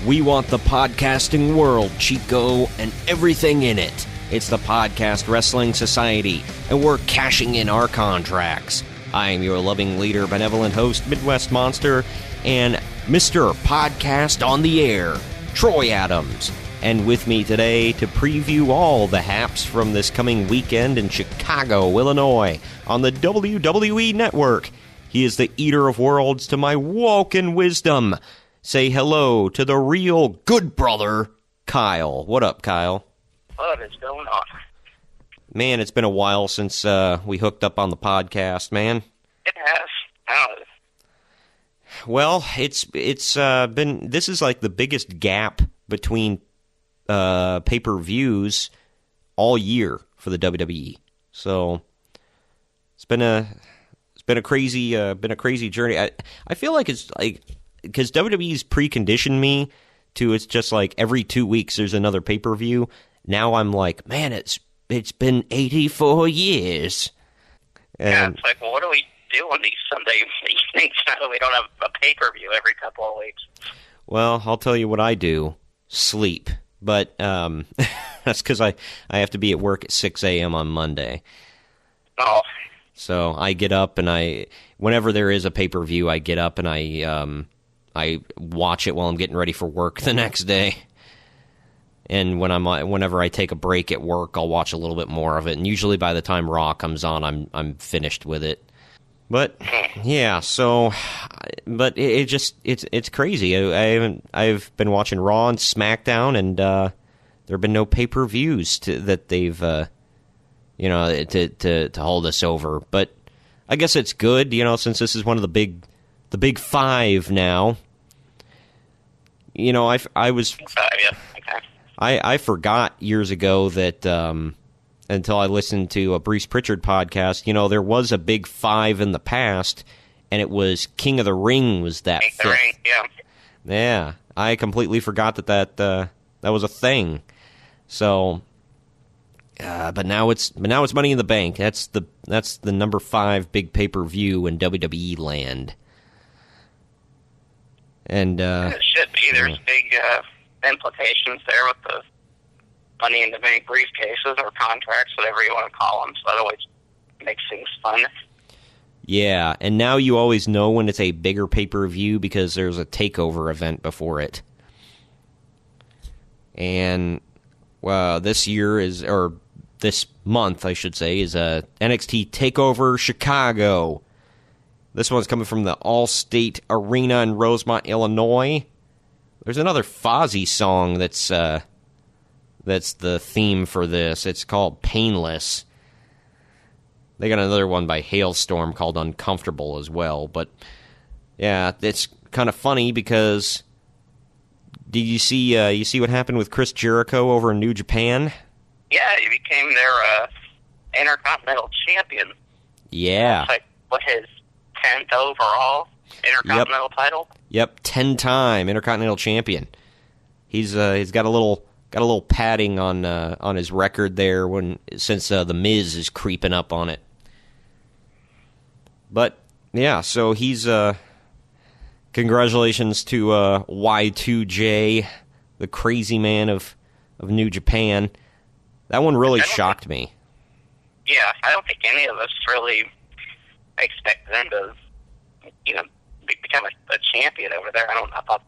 We want the podcasting world, Chico, and everything in it. It's the Podcast Wrestling Society, and we're cashing in our contracts. I am your loving leader, benevolent host, Midwest Monster, and Mr. Podcast on the Air, Troy Adams. And with me today to preview all the haps from this coming weekend in Chicago, Illinois, on the WWE Network, he is the Eater of Worlds to my woken wisdom. Say hello to the real good brother, Kyle. What up, Kyle? What is going on? Man, it's been a while since we hooked up on the podcast, man. It has. Well, it's been. This is like the biggest gap between pay-per-views all year for the WWE. So it's been a crazy journey. I feel like it's like, because WWE's preconditioned me to, it's just like every 2 weeks there's another pay-per-view. Now I'm like, man, it's been 84 years. And yeah, it's like, well, what do we do on these Sunday evenings now that we don't have a pay-per-view every couple of weeks? Well, I'll tell you what I do. Sleep. But that's because I have to be at work at 6 a.m. on Monday. Oh. So I get up and whenever there is a pay-per-view, I get up and I watch it while I'm getting ready for work the next day. And whenever I take a break at work, I'll watch a little bit more of it. And usually by the time Raw comes on, I'm finished with it. But yeah, but it's crazy. I've been watching Raw and SmackDown, and there have been no pay-per-views that they've to hold us over. But I guess it's good, since this is one of the big five now. I forgot years ago that until I listened to a Bruce Pritchard podcast, there was a big five in the past, and it was King of the Ring was that fifth. Ring, yeah. Yeah, I completely forgot that was a thing. So, but now it's Money in the Bank. That's the number 5 big pay-per-view in WWE land. And it should be. There's big implications there with the Money in the Bank briefcases or contracts, whatever you want to call them. So that always makes things fun. Yeah, and now you always know when it's a bigger pay-per-view because there's a TakeOver event before it. And this month, I should say, is a NXT TakeOver Chicago. This one's coming from the All-State Arena in Rosemont, Illinois. There's another Fozzy song that's the theme for this. It's called Painless. They got another one by Hailstorm called Uncomfortable as well. But, yeah, it's kind of funny because did you see what happened with Chris Jericho over in New Japan? Yeah, he became their Intercontinental Champion. Yeah. It's like, his 10th overall Intercontinental title? Yep, 10-time Intercontinental Champion. He's got a little padding on his record there since the Miz is creeping up on it. But yeah, so he's congratulations to Y2J, the crazy man of New Japan. That one really shocked me. Yeah, I don't think any of us really expect them to, become a champion over there. I thought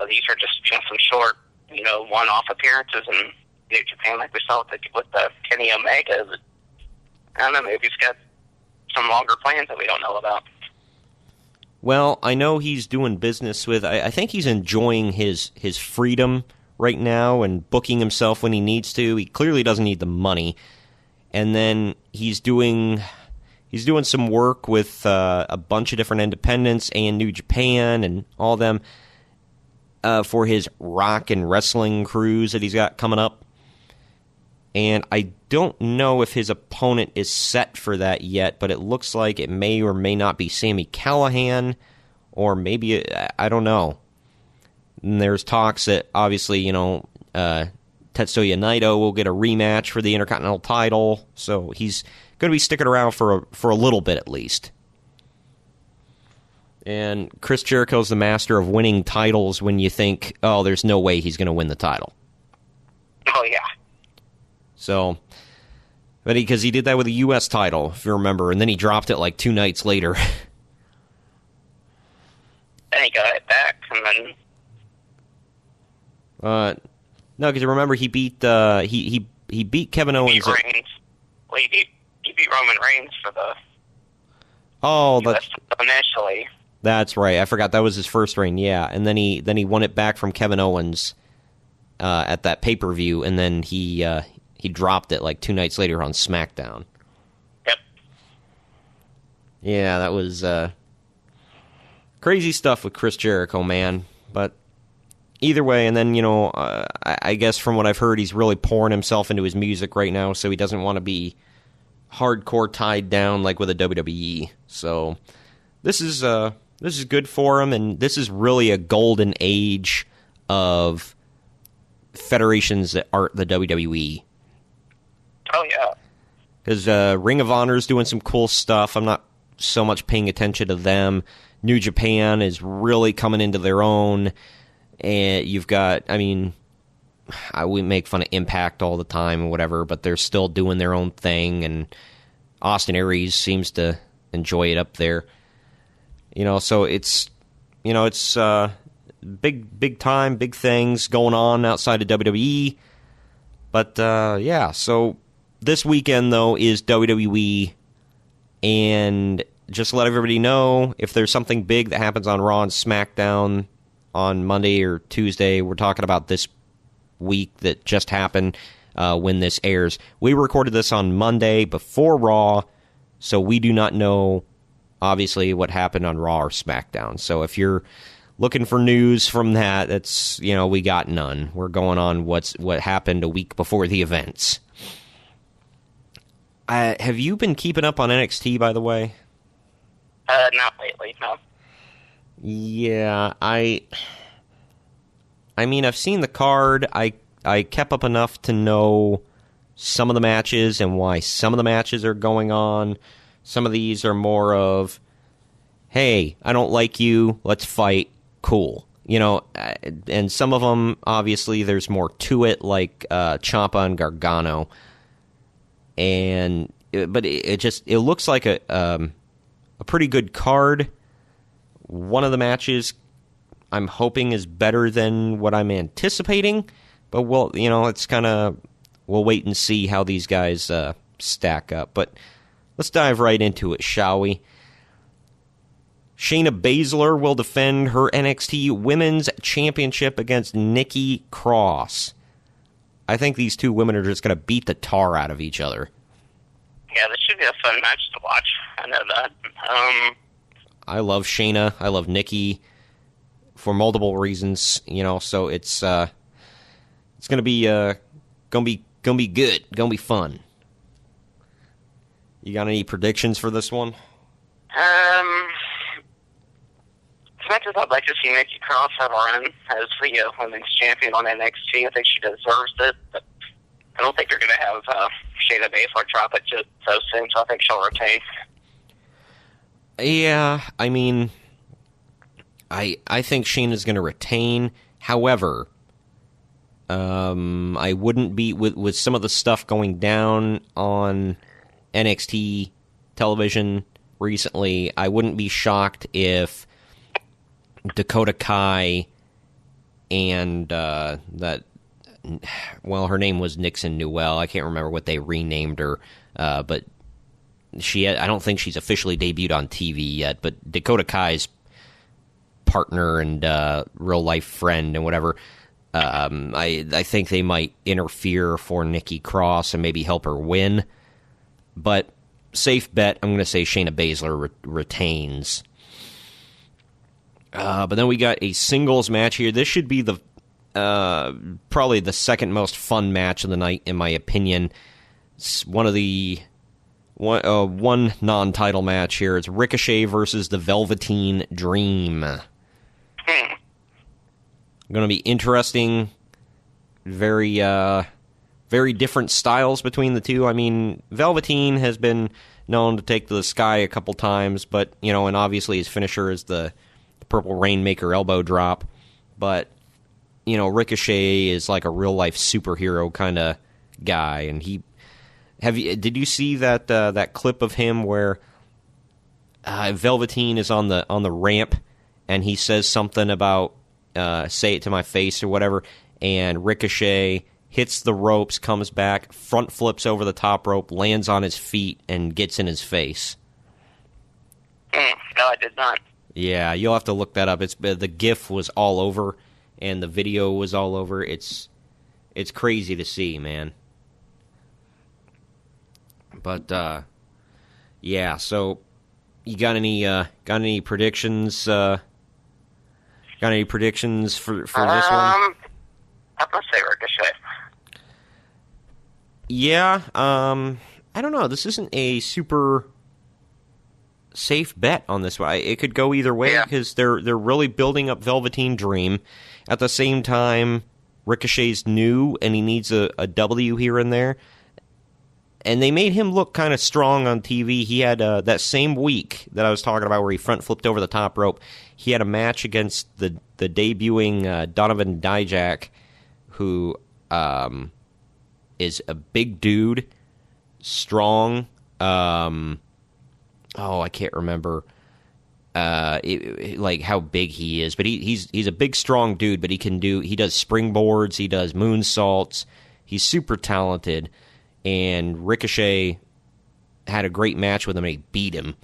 these are just some short, one-off appearances in New Japan, like we saw with the Kenny Omega. But I don't know, maybe he's got some longer plans that we don't know about. Well, I know he's doing business with. I think he's enjoying his freedom right now and booking himself when he needs to. He clearly doesn't need the money, and then he's doing some work with a bunch of different independents and New Japan and all them for his rock and wrestling cruise that he's got coming up. And I don't know if his opponent is set for that yet, but it looks like it may or may not be Sami Callihan, or maybe, I don't know. And there's talks that, obviously, Tetsuya Naito will get a rematch for the Intercontinental title, so he's going to be sticking around for a little bit at least. And Chris Jericho's the master of winning titles when you think, oh, there's no way he's going to win the title. Oh, yeah. So, but because he did that with the U.S. title, if you remember, and then he dropped it like 2 nights later. Then he got it back, and then... No, because remember, he beat he beat Kevin Owens. He beat Reigns. Well, he beat Roman Reigns for the... Oh, US initially. That's right. I forgot that was his first reign. Yeah, and then he won it back from Kevin Owens at that pay-per-view, and then he dropped it like 2 nights later on SmackDown. Yep. Yeah, that was crazy stuff with Chris Jericho, man. But either way, and then I guess from what I've heard, he's really pouring himself into his music right now, so he doesn't want to be hardcore tied down like with a WWE. So this is good for him, and this is really a golden age of federations that aren't the WWE. Oh, yeah. Because Ring of Honor is doing some cool stuff. I'm not so much paying attention to them. New Japan is really coming into their own. And you've got, we make fun of Impact all the time and whatever, but they're still doing their own thing, and Austin Aries seems to enjoy it up there. So it's big time, big things going on outside of WWE. But, yeah, so this weekend, though, is WWE, and just to let everybody know, if there's something big that happens on Raw and SmackDown on Monday or Tuesday, we're talking about this week that just happened when this airs. We recorded this on Monday before Raw, so we do not know, obviously, what happened on Raw or SmackDown. So if you're looking for news from that, that's, we got none. We're going on what happened a week before the events. Have you been keeping up on NXT, by the way? Not lately, no. Yeah, I've seen the card. I kept up enough to know some of the matches and why some of the matches are going on. Some of these are more of, hey, I don't like you, let's fight, cool. And some of them, obviously, there's more to it, like Ciampa and Gargano. But it looks like a pretty good card. One of the matches I'm hoping is better than what I'm anticipating, but we'll wait and see how these guys stack up. But let's dive right into it, shall we? Shayna Baszler will defend her NXT Women's Championship against Nikki Cross. I think these two women are just going to beat the tar out of each other. Yeah, this should be a fun match to watch. I know that. I love Shayna. I love Nikki for multiple reasons. So it's gonna be good. Gonna be fun. You got any predictions for this one? As much as I'd like to see Nikki Cross have a run as the women's champion on NXT, I think she deserves it, but I don't think they're going to have Shayna Baszler drop it just so soon, so I think she'll retain. Yeah, I think Shayna's going to retain. However, I wouldn't be, with some of the stuff going down on NXT television recently, I wouldn't be shocked if Dakota Kai and her name was Nixon Newell. I can't remember what they renamed her, but I don't think she's officially debuted on TV yet, but Dakota Kai's partner and real life friend and whatever, I think they might interfere for Nikki Cross and maybe help her win. But safe bet, I'm going to say Shayna Baszler retains. But then we got a singles match here. This should be the probably the second most fun match of the night, in my opinion. It's one non-title match here. It's Ricochet versus the Velveteen Dream. Going to be interesting. Very very different styles between the two. I mean, Velveteen has been known to take to the sky a couple times, but, and obviously his finisher is the Purple Rainmaker elbow drop. But, Ricochet is like a real-life superhero kind of guy, and did you see that clip of him where Velveteen is on the ramp and he says something about say it to my face or whatever, and Ricochet hits the ropes, comes back, front flips over the top rope, lands on his feet, and gets in his face? No, I did not. Yeah, you'll have to look that up. The GIF was all over, and the video was all over. It's crazy to see, man. But yeah. So, you got any predictions? Got any predictions for this one? I'm gonna say Ricochet. Yeah. I don't know. This isn't a super safe bet on this one. It could go either way because they're really building up Velveteen Dream. At the same time, Ricochet's new and he needs a W here and there. And they made him look kind of strong on TV. He had that same week that I was talking about where he front flipped over the top rope. He had a match against the debuting Donovan Dijak, who is a big dude, strong. I can't remember like how big he is, but he's a big, strong dude. But he does springboards, he does moonsaults. He's super talented. And Ricochet had a great match with him, and he beat him.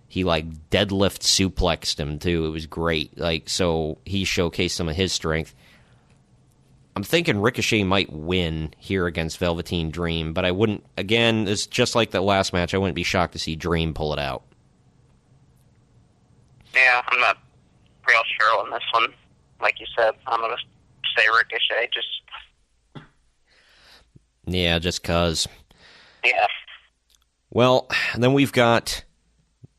He, deadlift suplexed him, too. It was great. So he showcased some of his strength. I'm thinking Ricochet might win here against Velveteen Dream, but I wouldn't, again, it's just like that last match, I wouldn't be shocked to see Dream pull it out. Yeah, I'm not real sure on this one. Like you said, I'm going to say Ricochet, Yeah, just 'cause. Yeah. Well, then we've got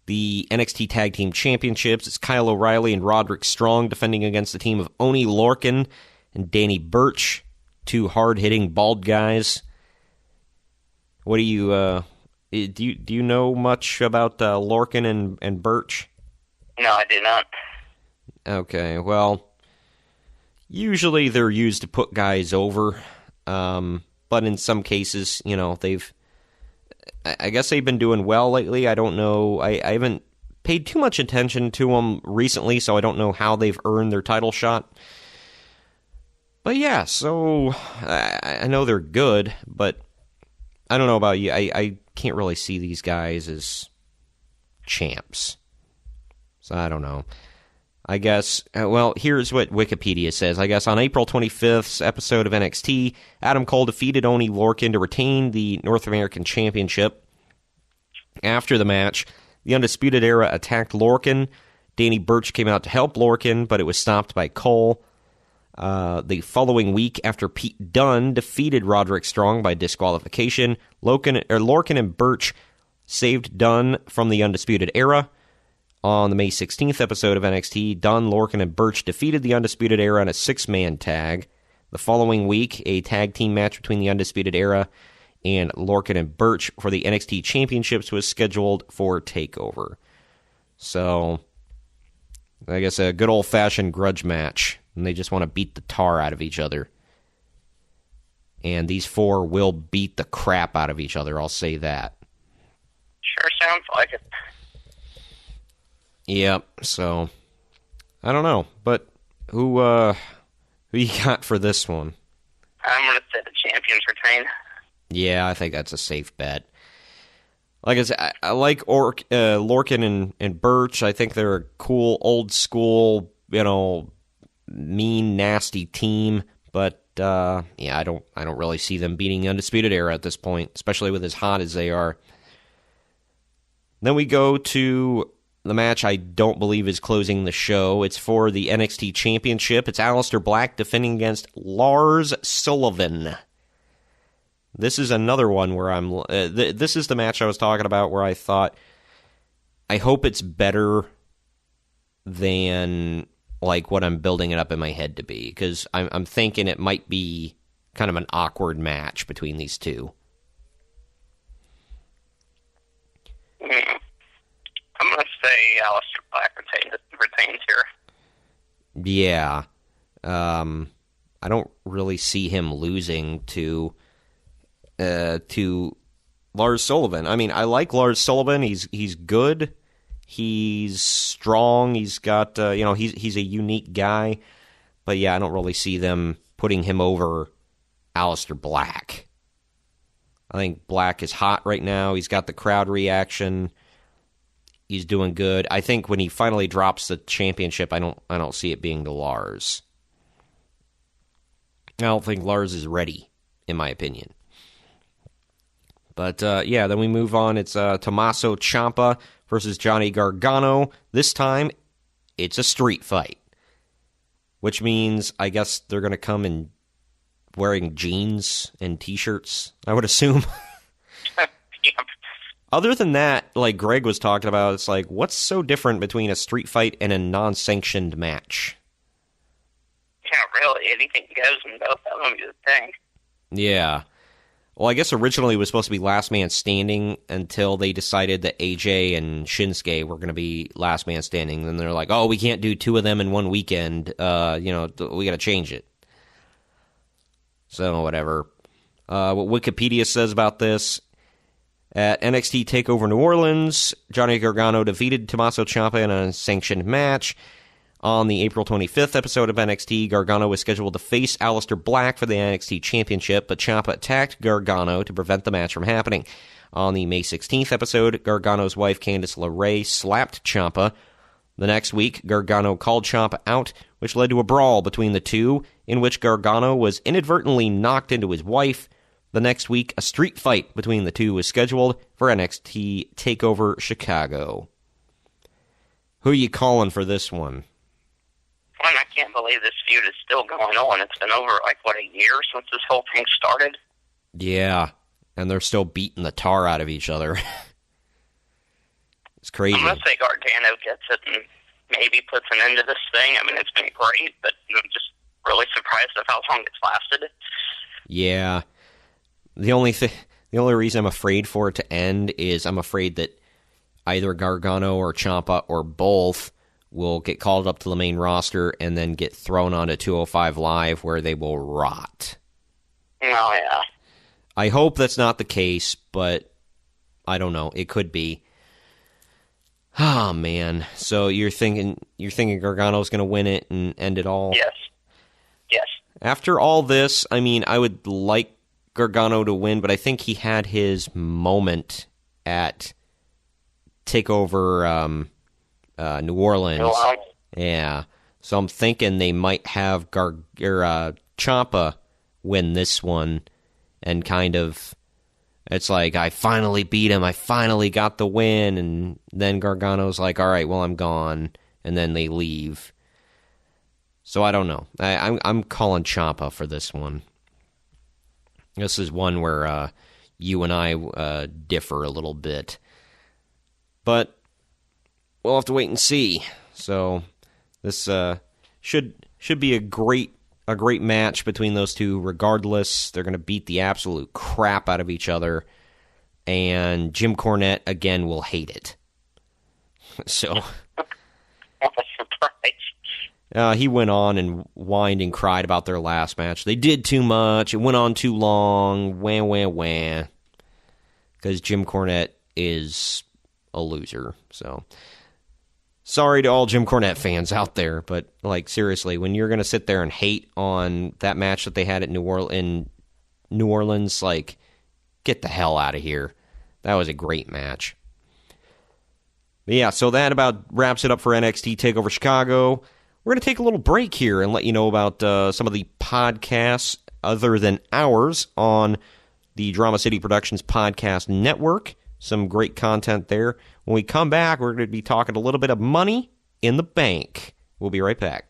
the NXT Tag Team Championships. It's Kyle O'Reilly and Roderick Strong defending against the team of Oney Lorcan and Danny Burch, two hard-hitting bald guys. What do you know much about Lorcan and Burch? No, I do not. Okay, well, usually they're used to put guys over. But in some cases, I guess they've been doing well lately. I don't know. I haven't paid too much attention to them recently, so I don't know how they've earned their title shot. But yeah, so I know they're good, but I don't know about you. I can't really see these guys as champs. So I don't know. I guess, here's what Wikipedia says. I guess on April 25th's episode of NXT, Adam Cole defeated Oney Lorcan to retain the North American Championship. After the match, the Undisputed Era attacked Lorcan. Danny Burch came out to help Lorcan, but it was stopped by Cole. The following week, after Pete Dunne defeated Roderick Strong by disqualification, Lorcan and Burch saved Dunne from the Undisputed Era. On the May 16th episode of NXT, Dunne, Lorcan, and Burch defeated the Undisputed Era in a 6-man tag. The following week, a tag team match between the Undisputed Era and Lorcan and Burch for the NXT Championships was scheduled for TakeOver. So, I guess a good old-fashioned grudge match, and they just want to beat the tar out of each other. And these four will beat the crap out of each other, I'll say that. Sure sounds like it. Yep, so I don't know, but who you got for this one? I'm going to say the champions retain. Yeah, I think that's a safe bet. Like I said, I like Lorcan and Burch. I think they're a cool, old school, mean, nasty team. But I don't really see them beating the Undisputed Era at this point, especially with as hot as they are. Then we go to the match I don't believe is closing the show. It's for the NXT Championship. It's Aleister Black defending against Lars Sullivan. This is another one where I'm... this is the match I was talking about where I thought, I hope it's better than what I'm building it up in my head to be. Because I'm thinking it might be kind of an awkward match between these two. I'm going to say Aleister Black retains here. Yeah. I don't really see him losing to Lars Sullivan. I mean, I like Lars Sullivan. He's good. He's strong. He's got he's a unique guy. But yeah, I don't really see them putting him over Aleister Black. I think Black is hot right now. He's got the crowd reaction. He's doing good. I think when he finally drops the championship, I don't see it being to Lars. I don't think Lars is ready, in my opinion. But then we move on. It's Tommaso Ciampa versus Johnny Gargano. This time, it's a street fight, which means I guess they're going to come in wearing jeans and T-shirts, I would assume. Yeah. Other than that, like Greg was talking about, it's like, what's so different between a street fight and a non-sanctioned match? Yeah, really. Anything goes in both of them, you would think. Yeah. Well, I guess originally it was supposed to be Last Man Standing until they decided that AJ and Shinsuke were going to be Last Man Standing. Then they're like, oh, we can't do two of them in one weekend. We got to change it. So, whatever. What Wikipedia says about this, at NXT TakeOver New Orleans, Johnny Gargano defeated Tommaso Ciampa in a sanctioned match. On the April 25th episode of NXT, Gargano was scheduled to face Aleister Black for the NXT Championship, but Ciampa attacked Gargano to prevent the match from happening. On the May 16th episode, Gargano's wife Candice LeRae slapped Ciampa. The next week, Gargano called Ciampa out, which led to a brawl between the two, in which Gargano was inadvertently knocked into his wife. The next week, a street fight between the two was scheduled for NXT TakeOver Chicago. Who are you calling for this one? One, I can't believe this feud is still going on. It's been over, a year since this whole thing started? Yeah, and they're still beating the tar out of each other. It's crazy. I'm going to say Gargano gets it and maybe puts an end to this thing. I mean, it's been great, but I'm just really surprised at how long it's lasted. Yeah. The only reason I'm afraid for it to end is I'm afraid that either Gargano or Ciampa or both will get called up to the main roster and then get thrown onto 205 Live where they will rot. Oh, yeah. I hope that's not the case, but I don't know. It could be. Oh, man. So you're thinking Gargano's going to win it and end it all? Yes. Yes. After all this, I mean, I would like Gargano to win, but I think he had his moment at TakeOver New Orleans. Yeah. So I'm thinking they might have Ciampa win this one and kind of, it's like, I finally beat him, I finally got the win, and then Gargano's like, all right, well, I'm gone, and then they leave. So I don't know. I'm calling Ciampa for this one. This is one where you and I differ a little bit. But we'll have to wait and see. So this should be a great match between those two regardless. They're going to beat the absolute crap out of each other. And Jim Cornette, again, will hate it. So he went on and whined and cried about their last match. They did too much. It went on too long. Wah, wah, wah. Because Jim Cornette is a loser. So sorry to all Jim Cornette fans out there, but seriously, when you're going to sit there and hate on that match that they had at New Orleans, get the hell out of here. That was a great match. But yeah, so that about wraps it up for NXT TakeOver Chicago. We're going to take a little break here and let you know about some of the podcasts other than ours on the Drama City Productions Podcast Network. Some great content there. When we come back, we're going to be talking a little bit of Money in the Bank. We'll be right back.